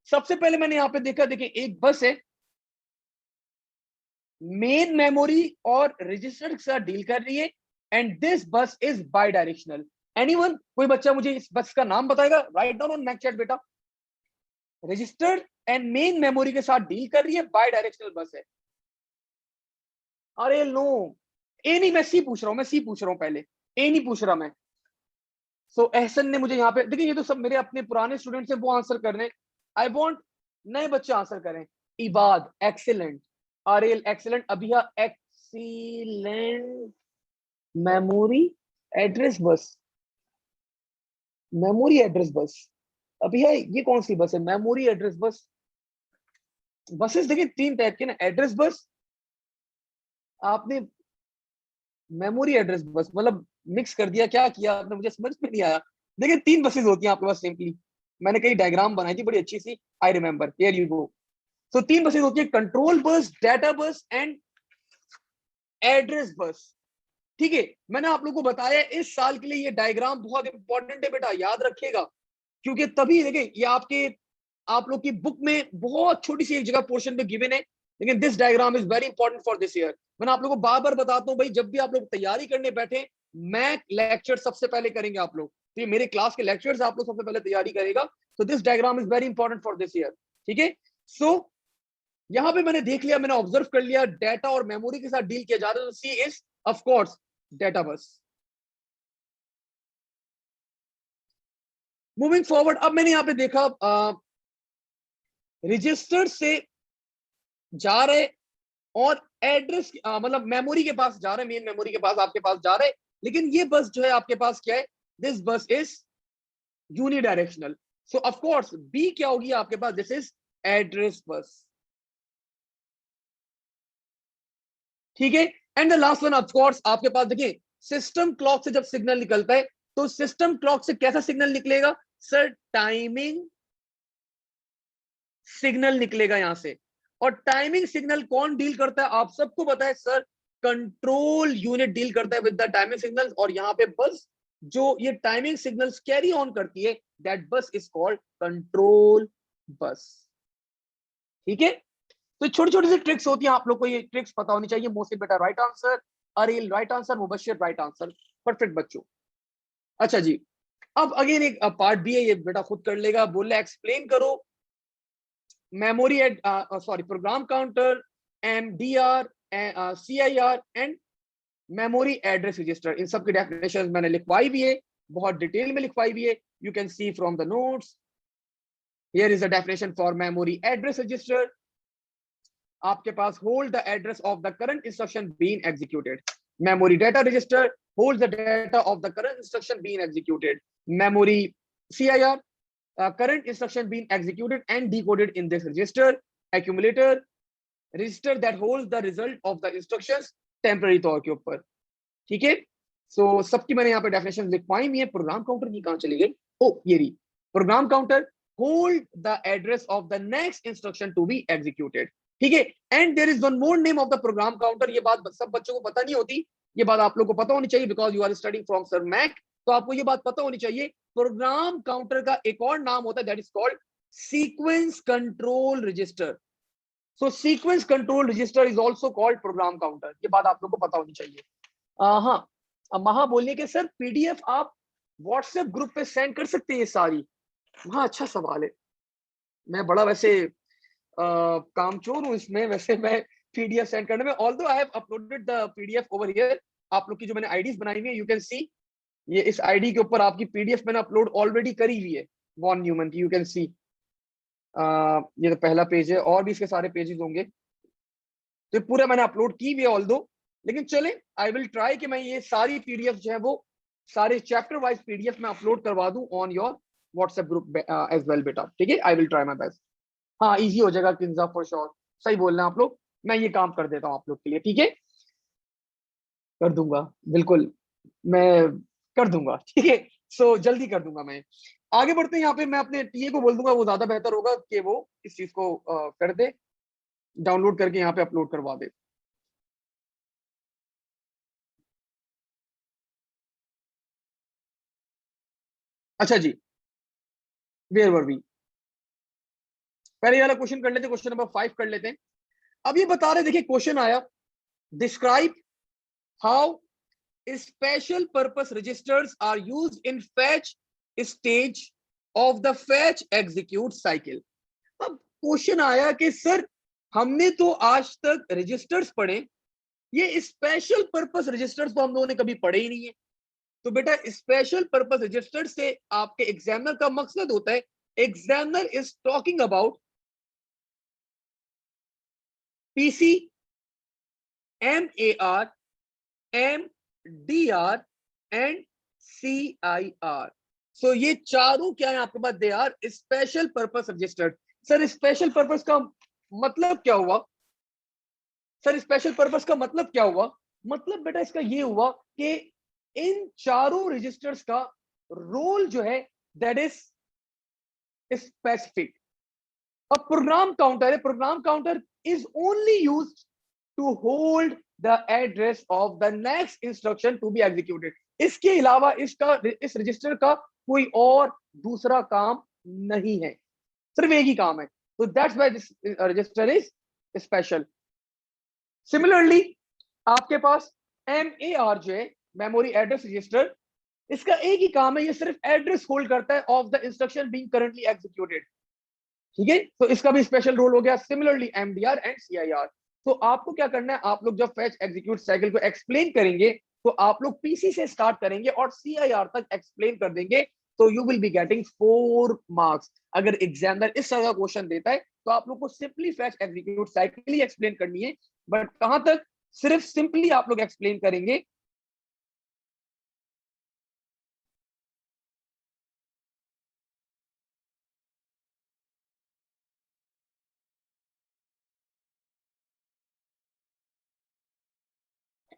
सबसे पहले मैंने यहाँ पे देखा, देखिए एक बस है, मेन मेमोरी और रजिस्टर के साथ डील कर रही है, and this bus is bidirectional. Anyone, कोई बच्चा मुझे इस बस का नाम बताएगा? Write down on Mac chat बेटा। रजिस्टर एंड मेन मेमोरी के साथ डील कर रही है, बाई डायरेक्शनल बस है। अरे नो, ए नहीं, मैं सी पूछ रहा हूं, मैं सी पूछ रहा हूं पहले, ए नहीं पूछ रहा मैं। सो एहसन ने मुझे यहाँ पे, देखिए ये तो सब मेरे अपने पुराने स्टूडेंट्स हैं, वो आंसर कर रहे हैं। आई वांट नए बच्चे आंसर करें। इबाद एक्सीलेंट, आरेल excellent, Abhiya excellent. Memory address bus, memory address bus. Abhiya ये कौन सी बस है, मेमोरी एड्रेस बस? बसेस देखिए तीन टाइप के ना, एड्रेस बस, आपने मेमोरी एड्रेस बस मतलब मिक्स कर दिया, क्या किया आपने, मुझे समझ में नहीं आया। देखिए तीन बसेस होती हैं आपके पास सिंपली, मैंने कहीं डायग्राम बनाई थी बड़ी अच्छी सी, I remember, here you go. So तीन बसेस होती है, कंट्रोल बस, डाटा बस एंड एड्रेस बस। ठीक है, मैंने आप लोगों को बताया इस साल के लिए ये डायग्राम बहुत इंपॉर्टेंट है बेटा, याद रखिएगा। क्योंकि तभी देखिए ये आपके, आप लोग की बुक में बहुत छोटी सी एक जगह पोर्शन पे गिवन है, लेकिन this diagram is very important for this year. मैंने आप लोगों को बार बार बताता हूँ भाई, जब भी आप लोग तैयारी करने बैठे, मैं लेक्चर सबसे पहले करेंगे आप लोग, तो ये मेरे क्लास के लेक्चर्स आप लोग सबसे पहले तैयारी करेगा। तो this diagram is very important for this year. ठीक है, सो यहां पे मैंने देख लिया, मैंने ऑब्जर्व कर लिया, डाटा और मेमोरी के साथ डील किया जा रहा है, तो C is of course data bus. Moving forward, अब मैंने यहां पे देखा रजिस्टर से जा रहे और एड्रेस मतलब मेमोरी के पास जा रहे, मेन मेमोरी के पास आपके पास जा रहे, लेकिन ये बस जो है आपके पास क्या है, this bus is unidirectional. So of course B क्या होगी आपके पास, दिस इज एड्रेस बस। ठीक है, and the last one of course आपके पास देखिए, सिस्टम क्लॉक से जब सिग्नल निकलता है, तो सिस्टम क्लॉक से कैसा सिग्नल निकलेगा सर, टाइमिंग सिग्नल निकलेगा यहां से। और टाइमिंग सिग्नल कौन डील करता है, आप सबको पता है सर, कंट्रोल यूनिट डील करता है विद द टाइमिंग सिग्नल्स। और यहाँ पे बस जो ये टाइमिंग सिग्नल्स कैरी ऑन करती है, दैट बस इज कॉल्ड कंट्रोल बस। ठीक है, तो छोटी छोटी सी ट्रिक्स होती हैं, आप लोग को ये ट्रिक्स पता होनी चाहिए। मोस्टली बेटा right answer, Aril right answer, Mubashir right answer, perfect बच्चों। अच्छा जी, अब अगेन एक पार्ट बी है, ये बेटा खुद कर लेगा। बोले एक्सप्लेन करो memory at sorry program counter, MDR, CIR and memory address register. इन सब की डेफिनेशन मैंने लिखवाई भी है, बहुत डिटेल में लिखवाई भी है, you can see from the notes. Here is the definition for memory address register. आपके पास hold the address of the current instruction being executed. Memory data register hold the data of the current instruction being executed. Memory CIR, current instruction being executed and decoded in this register. Accumulator, register that holds the result of the instructions temporary तौर के ऊपर। ठीक है, सो सबकी मैंने यहाँ पे definition लिखवाई हुई है। प्रोग्राम काउंटर की कहाँ चली गई, ओ ये रही। Program counter hold the address of the next instruction to be executed. ठीक है, and there is one more name of the program counter. ये बात सब बच्चों को पता नहीं होती, ये बात आप लोग को पता होनी चाहिए, because you are studying from sir Mac, तो आपको ये बात पता होनी चाहिए। प्रोग्राम काउंटर का एक और नाम होता है, that is called sequence control register. So sequence control register is also called programme counter, ये बात आप लोग को पता होनी चाहिए। हाँ, अब महा बोलिए कि सर पीडीएफ आप व्हाट्सएप ग्रुप पे सेंड कर सकते हैं ये सारी। हाँ अच्छा सवाल है, मैं बड़ा वैसे कामचोर हूँ इसमें वैसे, मैं पीडीएफ सेंड करने में, although I have uploaded the PDF over here. आप लोग की जो मैंने आईडीज बनाई हुई है, यू कैन सी, ये इस आईडी के ऊपर आपकी पीडीएफ मैंने अपलोड ऑलरेडी करी हुई है, वॉन न्यूमन की, यू कैन सी। ये तो पहला पेज है, और भी इसके सारे पेजेस होंगे, तो पूरा मैंने अपलोड की हुई है ऑल्दो। लेकिन चले, आई विल ट्राई कि मैं ये सारी पीडीएफ जो है वो सारे चैप्टर वाइज पीडीएफ में अपलोड करवा दूं on your WhatsApp group as well बेटा। ठीक है, I will try my best. हाँ इजी हो जाएगा किंजा फॉर श्योर, सही बोल रहे हैं आप लोग, मैं ये काम कर देता हूँ आप लोग के लिए। ठीक है, कर दूंगा बिल्कुल, मैं कर दूंगा। ठीक है, सो जल्दी कर दूंगा मैं। आगे बढ़ते हैं, यहाँ पे मैं अपने टीए को बोल दूंगा, वो ज्यादा बेहतर होगा कि वो इस चीज को कर दे, डाउनलोड करके यहाँ पे अपलोड करवा दे। अच्छा जी, वेयर वर वी, पहले वाला क्वेश्चन कर लेते हैं, क्वेश्चन नंबर 5 कर लेते हैं। अब ये बता रहे, देखिए क्वेश्चन आया, describe how special purpose registers are used in fetch stage of the fetch execute cycle. अब क्वेश्चन आया कि सर हमने तो आज तक रजिस्टर्स पढ़े, ये स्पेशल पर्पस रजिस्टर्स तो हम लोगों ने कभी पढ़े ही नहीं है। तो बेटा स्पेशल पर्पस रजिस्टर से आपके एग्जामिनर का मकसद होता है, examiner is talking about PC, MAR, MDR and CIR. So ये चारों क्या है आपके पास, they are special purpose registered. Sir special purpose का मतलब क्या हुआ? सर स्पेशल पर्पस का मतलब क्या हुआ? मतलब बेटा इसका ये हुआ कि इन चारों रजिस्टर्स का रोल जो है दैट इज स्पेसिफिक। अब प्रोग्राम काउंटर है, program counter is only used to hold the address of the next instruction to be executed. इसके अलावा इस रजिस्टर का कोई और दूसरा काम नहीं है, सिर्फ एक ही काम है। तो that's why this register is special. Similarly आपके पास एमएआर जो है, मेमोरी एड्रेस रजिस्टर, इसका एक ही काम है, ये सिर्फ एड्रेस होल्ड करता है of the instruction being currently executed. ठीक है, तो इसका भी स्पेशल रोल हो गया। Similarly MDR and CIR. तो आपको क्या करना है, आप लोग जब फैच एग्जीक्यूट साइकिल को एक्सप्लेन करेंगे तो आप लोग पीसी से स्टार्ट करेंगे और सीआईआर तक एक्सप्लेन कर देंगे, तो you will be getting 4 marks. अगर एग्जामिनर इस तरह का क्वेश्चन देता है तो आप लोग को सिंपली फैच एग्जीक्यूट साइकिल ही एक्सप्लेन करनी है, बट कहां तक, सिर्फ सिंपली आप लोग एक्सप्लेन करेंगे।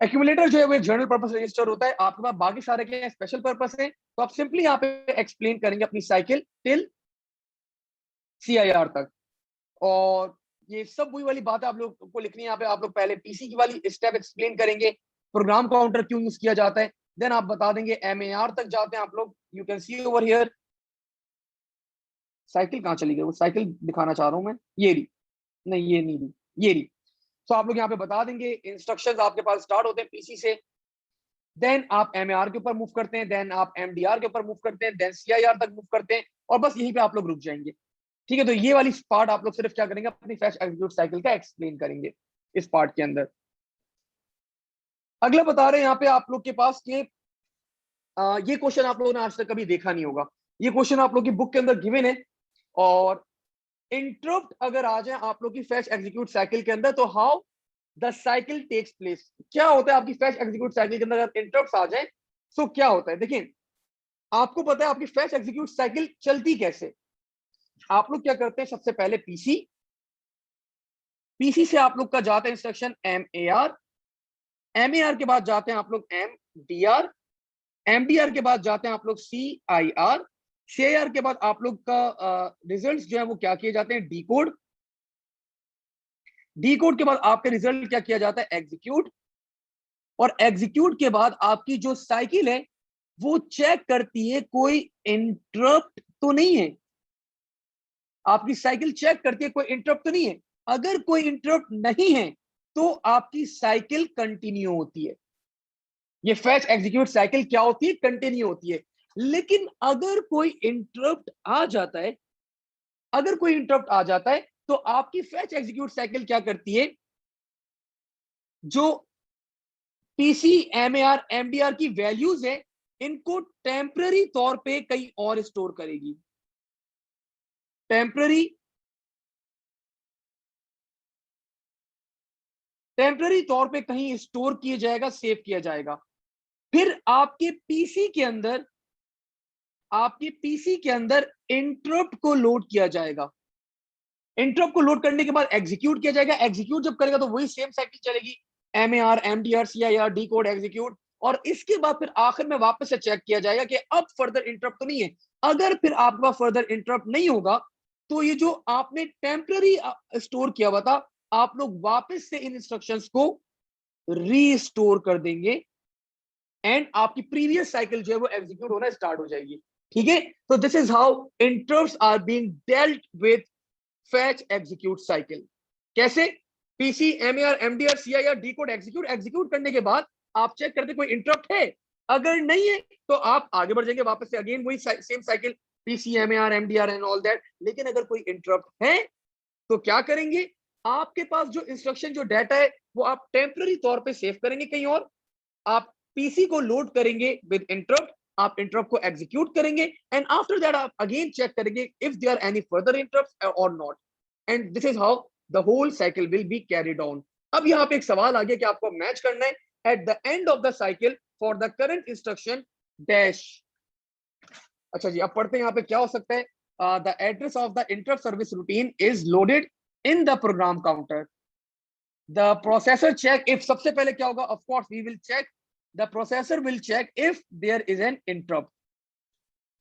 एक्यूमुलेटर जो है वो एक जनरल पर्पस रजिस्टर होता है, आपके पास बाकी सारे के स्पेशल पर्पस है, तो आप सिंपली यहाँ पे एक्सप्लेन करेंगे अपनी साइकिल टिल सीआईआर तक। और ये सब वही वाली बात है आप लोग को लिखनी है यहाँ पे। आप लोग पहले पीसी की वाली स्टेप एक्सप्लेन करेंगे, प्रोग्राम काउंटर क्यों यूज किया जाता है, देन आप बता देंगे एमएआर तक जाते हैं आप लोग। You can C over here, cycle कहाँ चली गई, वो साइकिल दिखाना चाह रहा हूँ मैं, ये रही, नहीं ये नहीं रही, ये रही। तो आप लोग यहाँ पे बता देंगे इंस्ट्रक्शंस आपके पास स्टार्ट होते हैं पीसी से, देन आप एमएआर के ऊपर मूव करते हैं, देन आप एमडीआर के ऊपर मूव करते हैं, देन सीआईआर तक मूव करते हैं, और बस यहीं पे आप लोग रुक जाएंगे। ठीक है, तो ये वाली पार्ट आप लोग सिर्फ क्या करेंगे, अपनी फैच एग्जीक्यूट साइकिल का एक्सप्लेन करेंगे इस पार्ट के अंदर। अगला बता रहे हैं यहाँ पे आप लोग के पास कि ये क्वेश्चन आप लोगों ने आज तक कभी देखा नहीं होगा, ये क्वेश्चन आप लोग की बुक के अंदर गिवन है। और इंटरप्ट अगर आ जाए आप लोग की फैच एग्जीक्यूट साइकिल के अंदर, तो how the cycle takes place, क्या होता है आपकी फैच एग्जीक्यूट साइकिल के अंदर अगर इंटरप्ट आ जाए तो क्या होता है। देखिए आपको पता है आपकी फैच एग्जीक्यूट साइकिल चलती कैसे। आप लोग क्या करते हैं, सबसे पहले पीसी, पीसी से आप लोग का जाता है इंस्ट्रक्शन एमएआर, एमएआर के बाद जाते हैं आप लोग एमडीआर, एमडीआर के बाद जाते हैं आप लोग सीआईआर, सीआईआर के बाद आप लोग का रिजल्ट्स जो है वो क्या किए जाते हैं, डीकोड, डीकोड के बाद आपके रिजल्ट क्या किया जाता है, एग्जीक्यूट, और एग्जीक्यूट के बाद आपकी जो साइकिल है वो चेक करती है कोई इंटरप्ट तो नहीं है। आपकी साइकिल चेक करती है कोई इंटरप्ट तो नहीं है, अगर कोई इंटरप्ट नहीं है तो आपकी साइकिल कंटिन्यू होती है। ये फैच एग्जीक्यूट साइकिल क्या होती है, कंटिन्यू होती है। लेकिन अगर कोई इंटरप्ट आ जाता है, अगर कोई इंटरप्ट आ जाता है तो आपकी फैच एग्जीक्यूट साइकिल क्या करती है, जो पीसी एमएआर एमडीआर की वैल्यूज है इनको टेम्पररी तौर पे कहीं और स्टोर करेगी। टेम्पररी टेम्पररी तौर पे कहीं स्टोर किया जाएगा, सेव किया जाएगा। फिर आपके पीसी के अंदर इंटरप्ट को लोड किया जाएगा। इंटरप्ट को लोड करने के बाद एग्जीक्यूट किया जाएगा। एग्जीक्यूट जब करेगा तो वही सेम साइकिल चलेगी, MAR MDR CIR decode execute, और इसके बाद फिर आखिर में वापस से चेक किया जाएगा कि अब फर्दर इंटरप्ट तो नहीं है। अगर फिर आपके पास फर्दर इंटरप्ट नहीं होगा तो ये जो आपने टेम्पररी स्टोर किया हुआ था आप लोग वापस से इन इंस्ट्रक्शंस को रीस्टोर कर देंगे एंड आपकी प्रीवियस साइकिल जो है वो एग्जीक्यूट होना स्टार्ट हो जाएगी। ठीक है, तो this is how interrupts are being dealt with fetch execute cycle. कैसे, PC MAR MDR CIR decode execute करने के बाद आप चेक करते कोई इंटरप्ट है, अगर नहीं है तो आप आगे बढ़ जाएंगे वापस से, अगेन वही same cycle, PC MAR MDR and all that. लेकिन अगर कोई इंटरप्ट है तो क्या करेंगे, आपके पास जो इंस्ट्रक्शन जो डाटा है वो आप टेम्पररी तौर पे सेव करेंगे कहीं और, आप पीसी को लोड करेंगे विद इंटरप्ट, आप इंटरप्ट को एग्जीक्यूट करेंगे एंड आफ्टर दैट आप अगेन चेक करेंगे if there are any further interrupts और not, and this is how the whole cycle will be carried on. अब यहाँ पे एक सवाल आ गया कि आपको मैच करना है at the end of the cycle for the current instruction dash. अच्छा जी, अब पढ़ते हैं यहाँ पे क्या हो सकता है। The address of the interrupt service routine is loaded in the program counter, the processor check if, सबसे पहले क्या होगा, of course we will check, the processor will check if there is an interrupt.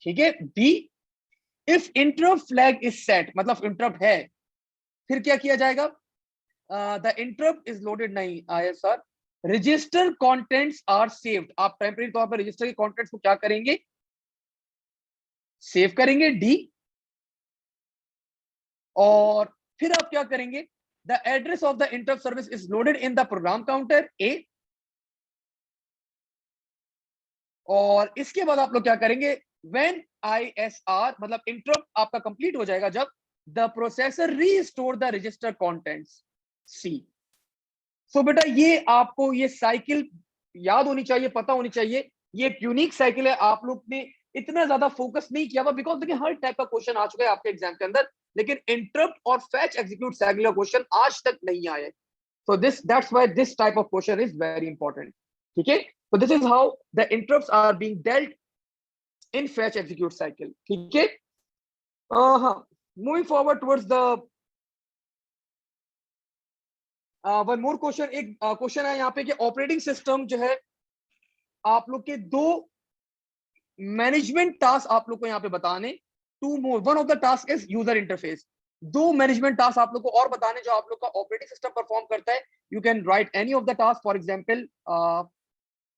ठीक है, B, if interrupt flag is set, मतलब interrupt है, फिर क्या किया जाएगा, द इंटरप्ट इज लोडेड, नहीं आया sir, register contents are saved, आप टेम्परेरी तौर पर रजिस्टर के कंटेंट्स को क्या करेंगे, सेव करेंगे, डी, और फिर आप क्या करेंगे, the address of the interrupt service is loaded in the program counter, a, और इसके बाद आप लोग क्या करेंगे, व्हेन ISR, मतलब इंटरप्ट आपका कंप्लीट हो जाएगा जब the processor restore the register contents, see. So बेटा ये आपको ये साइकिल याद होनी चाहिए, पता होनी चाहिए, ये एक यूनिक साइकिल है, आप लोग ने इतना ज्यादा फोकस नहीं किया हुआ बिकॉज देखिए हर टाइप का क्वेश्चन आ चुका है आपके एग्जाम के अंदर, लेकिन इंटरप्ट और फैच एग्जीक्यूट साइकिल का क्वेश्चन आज तक नहीं आया है। So that's why this type of question is very important. ठीक है, so this is how the interrupts are being dealt in fetch execute cycle. ठीक है, हाँ, moving forward towards the one more question, एक क्वेश्चन है यहाँ पे कि ऑपरेटिंग सिस्टम जो है आप लोग के दो मैनेजमेंट टास्क आप लोग को यहाँ पे बताने, two more, one of the task is user interface, दो मैनेजमेंट टास्क आप लोग को और बताने जो आप लोग का ऑपरेटिंग सिस्टम परफॉर्म करता है। You can write any of the task, for example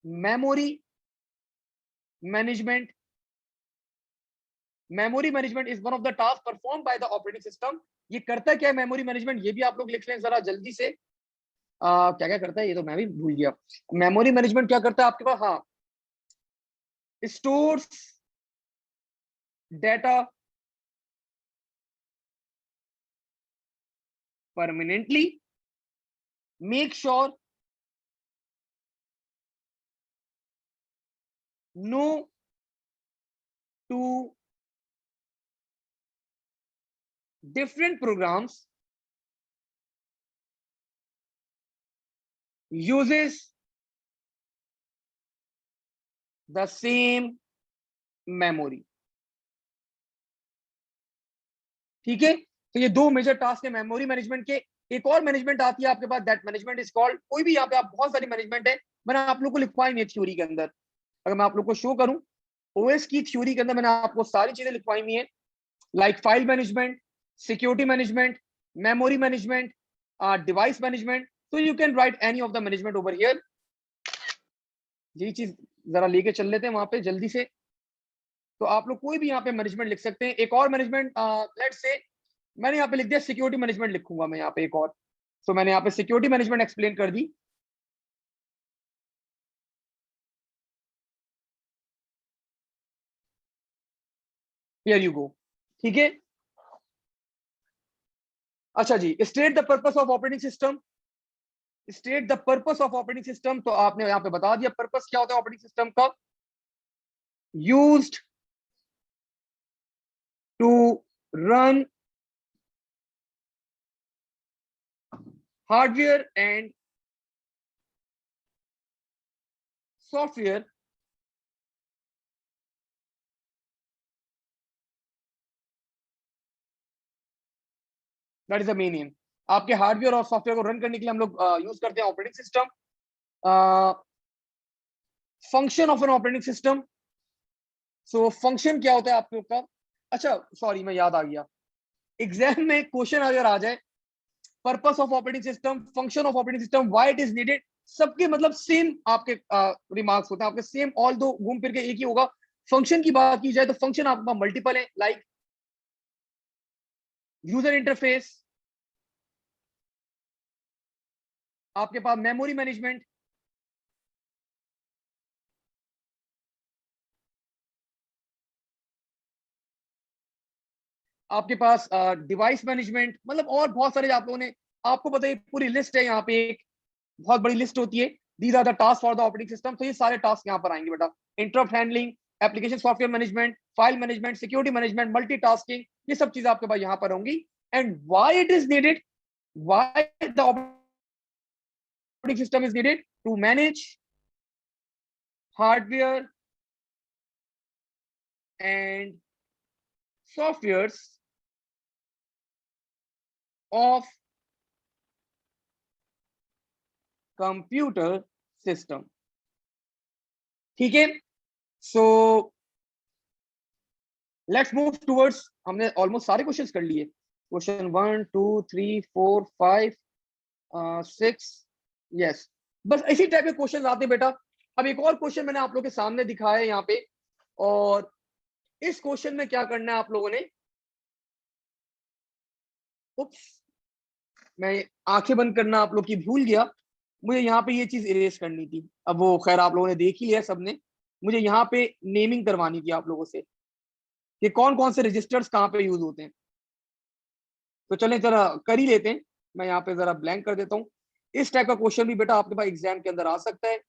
memory management, memory management is one of the tasks performed by the operating system। ये करता क्या है मेमोरी मैनेजमेंट, ये भी आप लोग लिख लें जरा जल्दी से, क्या क्या करता है ये तो मैं भी भूल गया। मेमोरी मैनेजमेंट क्या करता है आपके पास, हाँ, stores data permanently, make sure no two different programs uses the same memory। ठीक है, तो ये दो मेजर टास्क है मेमोरी मैनेजमेंट के। एक और मैनेजमेंट आती है आपके पास, दैट मैनेजमेंट इज कॉल्ड, कोई भी यहाँ पे आप बहुत सारी मैनेजमेंट है, मैंने आप लोग को लिखवाई नहीं है थ्योरी के अंदर, अगर मैं आप लोग को शो करूं ओएस की थ्योरी के अंदर मैंने आपको सारी चीजें लिखवाई हुई है, like file management, security management, memory management, device management, so you can write any of the management over here। यही चीज जरा लेके चल लेते हैं वहां पे जल्दी से, तो आप लोग कोई भी यहाँ पे मैनेजमेंट लिख सकते हैं। एक और मैनेजमेंट लेट्स से मैंने यहाँ पे लिख दिया सिक्योरिटी मैनेजमेंट, लिखूंगा मैं यहाँ पे एक और, तो मैंने यहाँ पे सिक्योरिटी मैनेजमेंट एक्सप्लेन कर दी। हियर यू गो, ठीक है। अच्छा जी, state the purpose of operating system, state the purpose of operating system, तो आपने यहाँ पे बता दिया पर्पस क्या होता है ऑपरेटिंग सिस्टम का, used to run hardware and software that is the main aim. आपके हार्डवेयर और सॉफ्टवेयर को रन करने के लिए हम लोग यूज करते हैं operating system. Function of an operating system, so function क्या होता है आप लोग का, अच्छा सॉरी मैं याद आ गया, एग्जाम में क्वेश्चन अगर आ जाए purpose of operating system, function of operating system, why it is needed, सबके मतलब सेम आपके रिमार्क्स होते हैं आपके सेम, ऑल दो घूम फिर के एक ही होगा। फंक्शन की बात की जाए तो फंक्शन आपका मल्टीपल है, लाइक यूजर इंटरफेस, आपके पास मेमोरी मैनेजमेंट, आपके पास डिवाइस मैनेजमेंट, मतलब और बहुत सारे आप लोगों ने, आपको पता है पूरी लिस्ट है यहाँ पे, एक बहुत बड़ी लिस्ट होती है, these are the task for the operating system. तो ये सारे टास्क यहाँ पर आएंगे बेटा, interrupt handling, application software management, file management, security management, multitasking, ये सब चीजें आपके पास यहाँ पर होंगी। And why it is needed, why the operating system is needed to manage hardware and softwares of computer system. ठीक है, सो लेट्स मूव टूवर्ड्स, हमने ऑलमोस्ट सारे क्वेश्चंस कर लिए, क्वेश्चन 1 2 3 4 5 6, यस, बस इसी टाइप के क्वेश्चंस आते हैं बेटा। अब एक और क्वेश्चन मैंने आप लोगों के सामने दिखाया है यहाँ पे, और इस क्वेश्चन में क्या करना है आप लोगों ने, उप्स, मैं आंखें बंद करना आप लोग की भूल गया, मुझे यहाँ पे ये चीज इरेज करनी थी। अब वो खैर आप लोगों ने देख ही लिया सबने, मुझे यहाँ पे नेमिंग करवानी थी आप लोगों से कि कौन कौन से रजिस्टर्स कहाँ पे यूज होते हैं। तो चलें जरा कर ही लेते हैं, मैं यहाँ पे जरा ब्लैंक कर देता हूँ। इस टाइप का क्वेश्चन भी बेटा आपके पास एग्जाम के अंदर आ सकता है।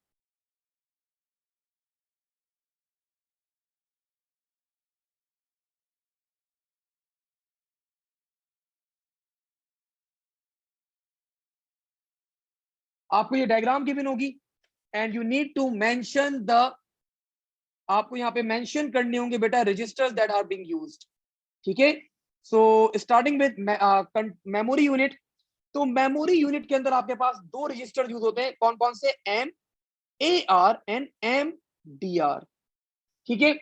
आपको ये डायग्राम गिवन होगी and you need to mention the, आपको यहाँ पे मेंशन करने होंगे बेटा registers that are being used. ठीक है, so starting with memory unit. तो मेमोरी यूनिट के अंदर आपके पास दो रजिस्टर यूज होते हैं, कौन कौन से, M A R and M D R. ठीक है,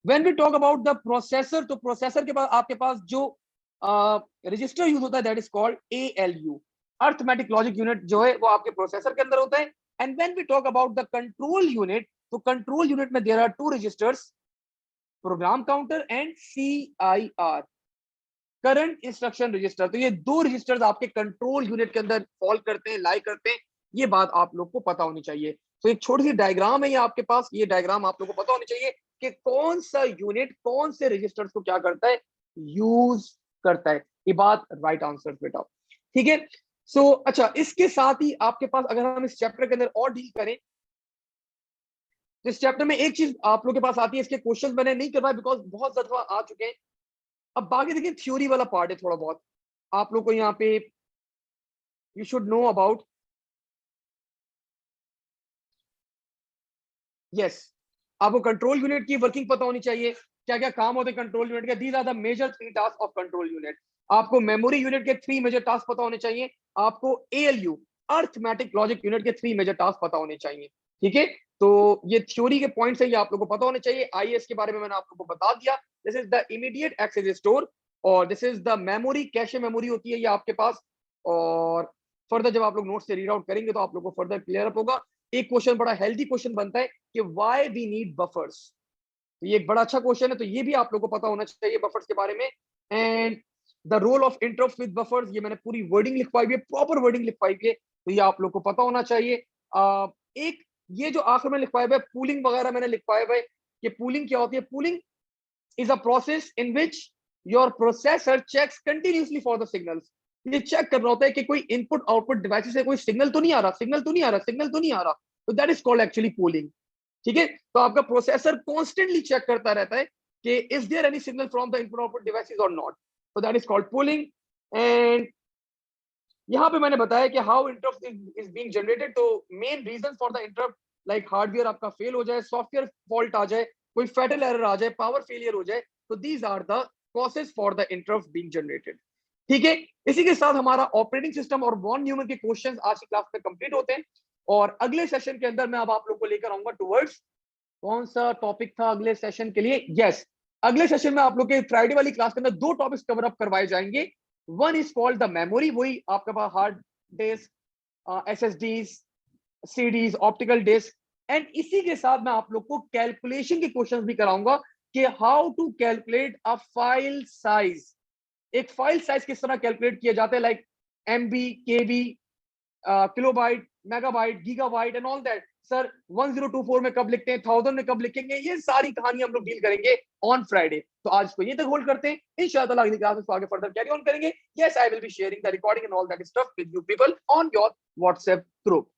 when we talk about the processor, तो प्रोसेसर के पास आपके पास जो रजिस्टर यूज होता है that is called A L U, arithmetic logic unit जो है वो आपके प्रोसेसर के अंदर होता है। And when we talk about the control unit, तो कंट्रोल यूनिट में there are two registers, program counter and C I are, current instruction register. तो ये दो रजिस्टर्स आपके कंट्रोल यूनिट के अंदर फॉल करते हैं, लाई करते हैं, ये बात आप लोग को पता होनी चाहिए। तो एक छोटी सी डायग्राम है ये आपके पास, ये डायग्राम आप लोग को पता होनी चाहिए कि कौन सा यूनिट कौन से रजिस्टर्स को क्या करता है, यूज करता है। ये बात राइट आंसर बेटा। ठीक है, सो अच्छा, इसके साथ ही आपके पास अगर हम इस चैप्टर के अंदर और डील करें, तो इस चैप्टर में एक चीज आप लोग के पास आती है, इसके क्वेश्चन मैंने नहीं करवाए बिकॉज बहुत ज्यादा आ चुके हैं। अब बाकी देखिए थ्योरी वाला पार्ट है, थोड़ा बहुत आप लोग को यहाँ पे you should know about, yes, आपको कंट्रोल यूनिट की वर्किंग पता होनी चाहिए, क्या क्या काम होते हैं कंट्रोल यूनिट के, these are the major 3 task of control unit. आपको मेमोरी यूनिट के 3 मेजर टास्क पता होने चाहिए, आपको एएलयू अर्थमेटिक लॉजिक यूनिट के 3 मेजर टास्क पता होने चाहिए। ठीक है, तो ये थ्योरी के पॉइंट्स है, ये आप लोगों को पता होने चाहिए। आईएएस के बारे में मैंने आप लोगों को बता दिया, this is the immediate access store, और this is the memory, cache memory होती है ये आपके पास। और फर्दर जब आप लोग नोट से रीड आउट करेंगे तो आप लोग को फर्दर क्लियर अप होगा। एक क्वेश्चन बड़ा हेल्दी क्वेश्चन बनता है कि व्हाई वी नीड बफर्स, तो ये एक बड़ा अच्छा क्वेश्चन है, तो ये भी आप लोगों को पता होना चाहिए बफर्स के बारे में। And the role of interrupt with buffers, ये मैंने पूरी वर्डिंग लिखवाई हुई है, प्रॉपर वर्डिंग लिखवाई हुई है, तो ये आप लोग को पता होना चाहिए। एक ये जो आखिर में लिखवाया हुआ है पूलिंग वगैरह मैंने लिखवाया हुआ है, कि पूलिंग क्या होती है, pooling is a process in which your processor checks continuously for the signals। ये चेक करना होता है कि कोई इनपुट आउटपुट डिवाइस से कोई सिग्नल तो नहीं आ रहा, सिग्नल तो नहीं आ रहा, सिग्नल तो नहीं आ रहा, तो that is called actually pooling. ठीक है, तो आपका प्रोसेसर कॉन्स्टेंटली चेक करता रहता है कि is there any signal from the input output devices और नॉट, तो that is called polling. And यहाँ पे मैंने बताया कि how interrupt is being generated, तो main reason for the interrupt like hardware आपका फेल हो जाए, सॉफ्टवेयर फॉल्ट आ जाए, कोई फैटल एरर आ जाए, पावर फेलियर हो जाए, तो these are the causes for the interrupt being generated. ठीक है, इसी के साथ हमारा ऑपरेटिंग सिस्टम और वॉन न्यूमन के क्वेश्चंस आज की क्लास में कंप्लीट होते हैं। और अगले सेशन के अंदर मैं अब आप लोग को लेकर आऊंगा टुवर्ड्स, कौन सा टॉपिक था अगले सेशन के लिए, यस, अगले सेशन में आप लोग के फ्राइडे वाली क्लास के अंदर 2 टॉपिक्स कवर अप करवाए जाएंगे। One is called the memory, वही आपके पास hard disk, SSDs, CDs, optical disk, and इसी के साथ मैं आप लोग को कैलकुलेशन के क्वेश्चंस भी कराऊंगा कि how to calculate a file size, एक फाइल साइज किस तरह कैलकुलेट किया जाता है, like MB, KB, kilobyte, megabyte, gigabyte and all that. Sir 1024 में कब लिखते हैं, 1000 में कब लिखेंगे, ये सारी कहानी हम लोग डील करेंगे ऑन फ्राइडे। तो आज को ये तक होल्ड करते हैं, इंशाल्लाह अगली क्लास में आगे फर्दर कैरी ऑन करेंगे। Yes, I will be sharing the recording and all that stuff with you people on your WhatsApp group.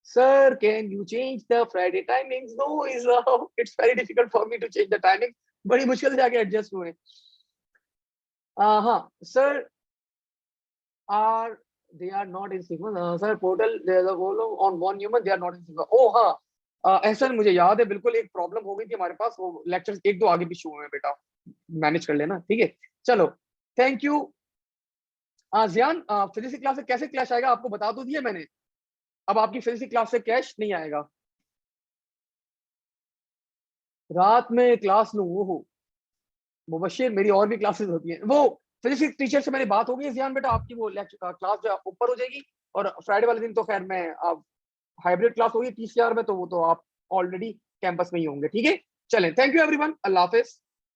Sir, can you change the Friday timings? No, it's very difficult for me to change the timing. बड़ी मुश्किल से आगे adjust हुए। हाँ sir, are they are not in sequence? Sir portal on one human they are not in sequence. ओ हाँ, ऐसा मुझे याद है, बिल्कुल एक प्रॉब्लम हो गई थी हमारे पास, वो लेक्चर्स एक दो आगे पीछे हुए हैं बेटा, मैनेज कर लेना, ठीक है। चलो थैंक यू। जियान, फिजिक्स की क्लास से कैसे क्लैश आएगा आपको बता तो दिया मैंने, अब आपकी फिजिक्स की क्लास से कैश नहीं आएगा। रात में क्लास लूं, वो मुबशिर मेरी और भी क्लासेस होती हैं। वो फिजिक्स टीचर से मेरी बात हो गई है जियान बेटा, आपकी वो क्लास जो ऊपर हो जाएगी, और फ्राइडे वाले दिन तो खैर मैं अब हाइब्रिड क्लास होगी TCR में, तो वो तो आप ऑलरेडी कैंपस में ही होंगे, ठीक है। चलें, thank you everyone, Allah Hafiz.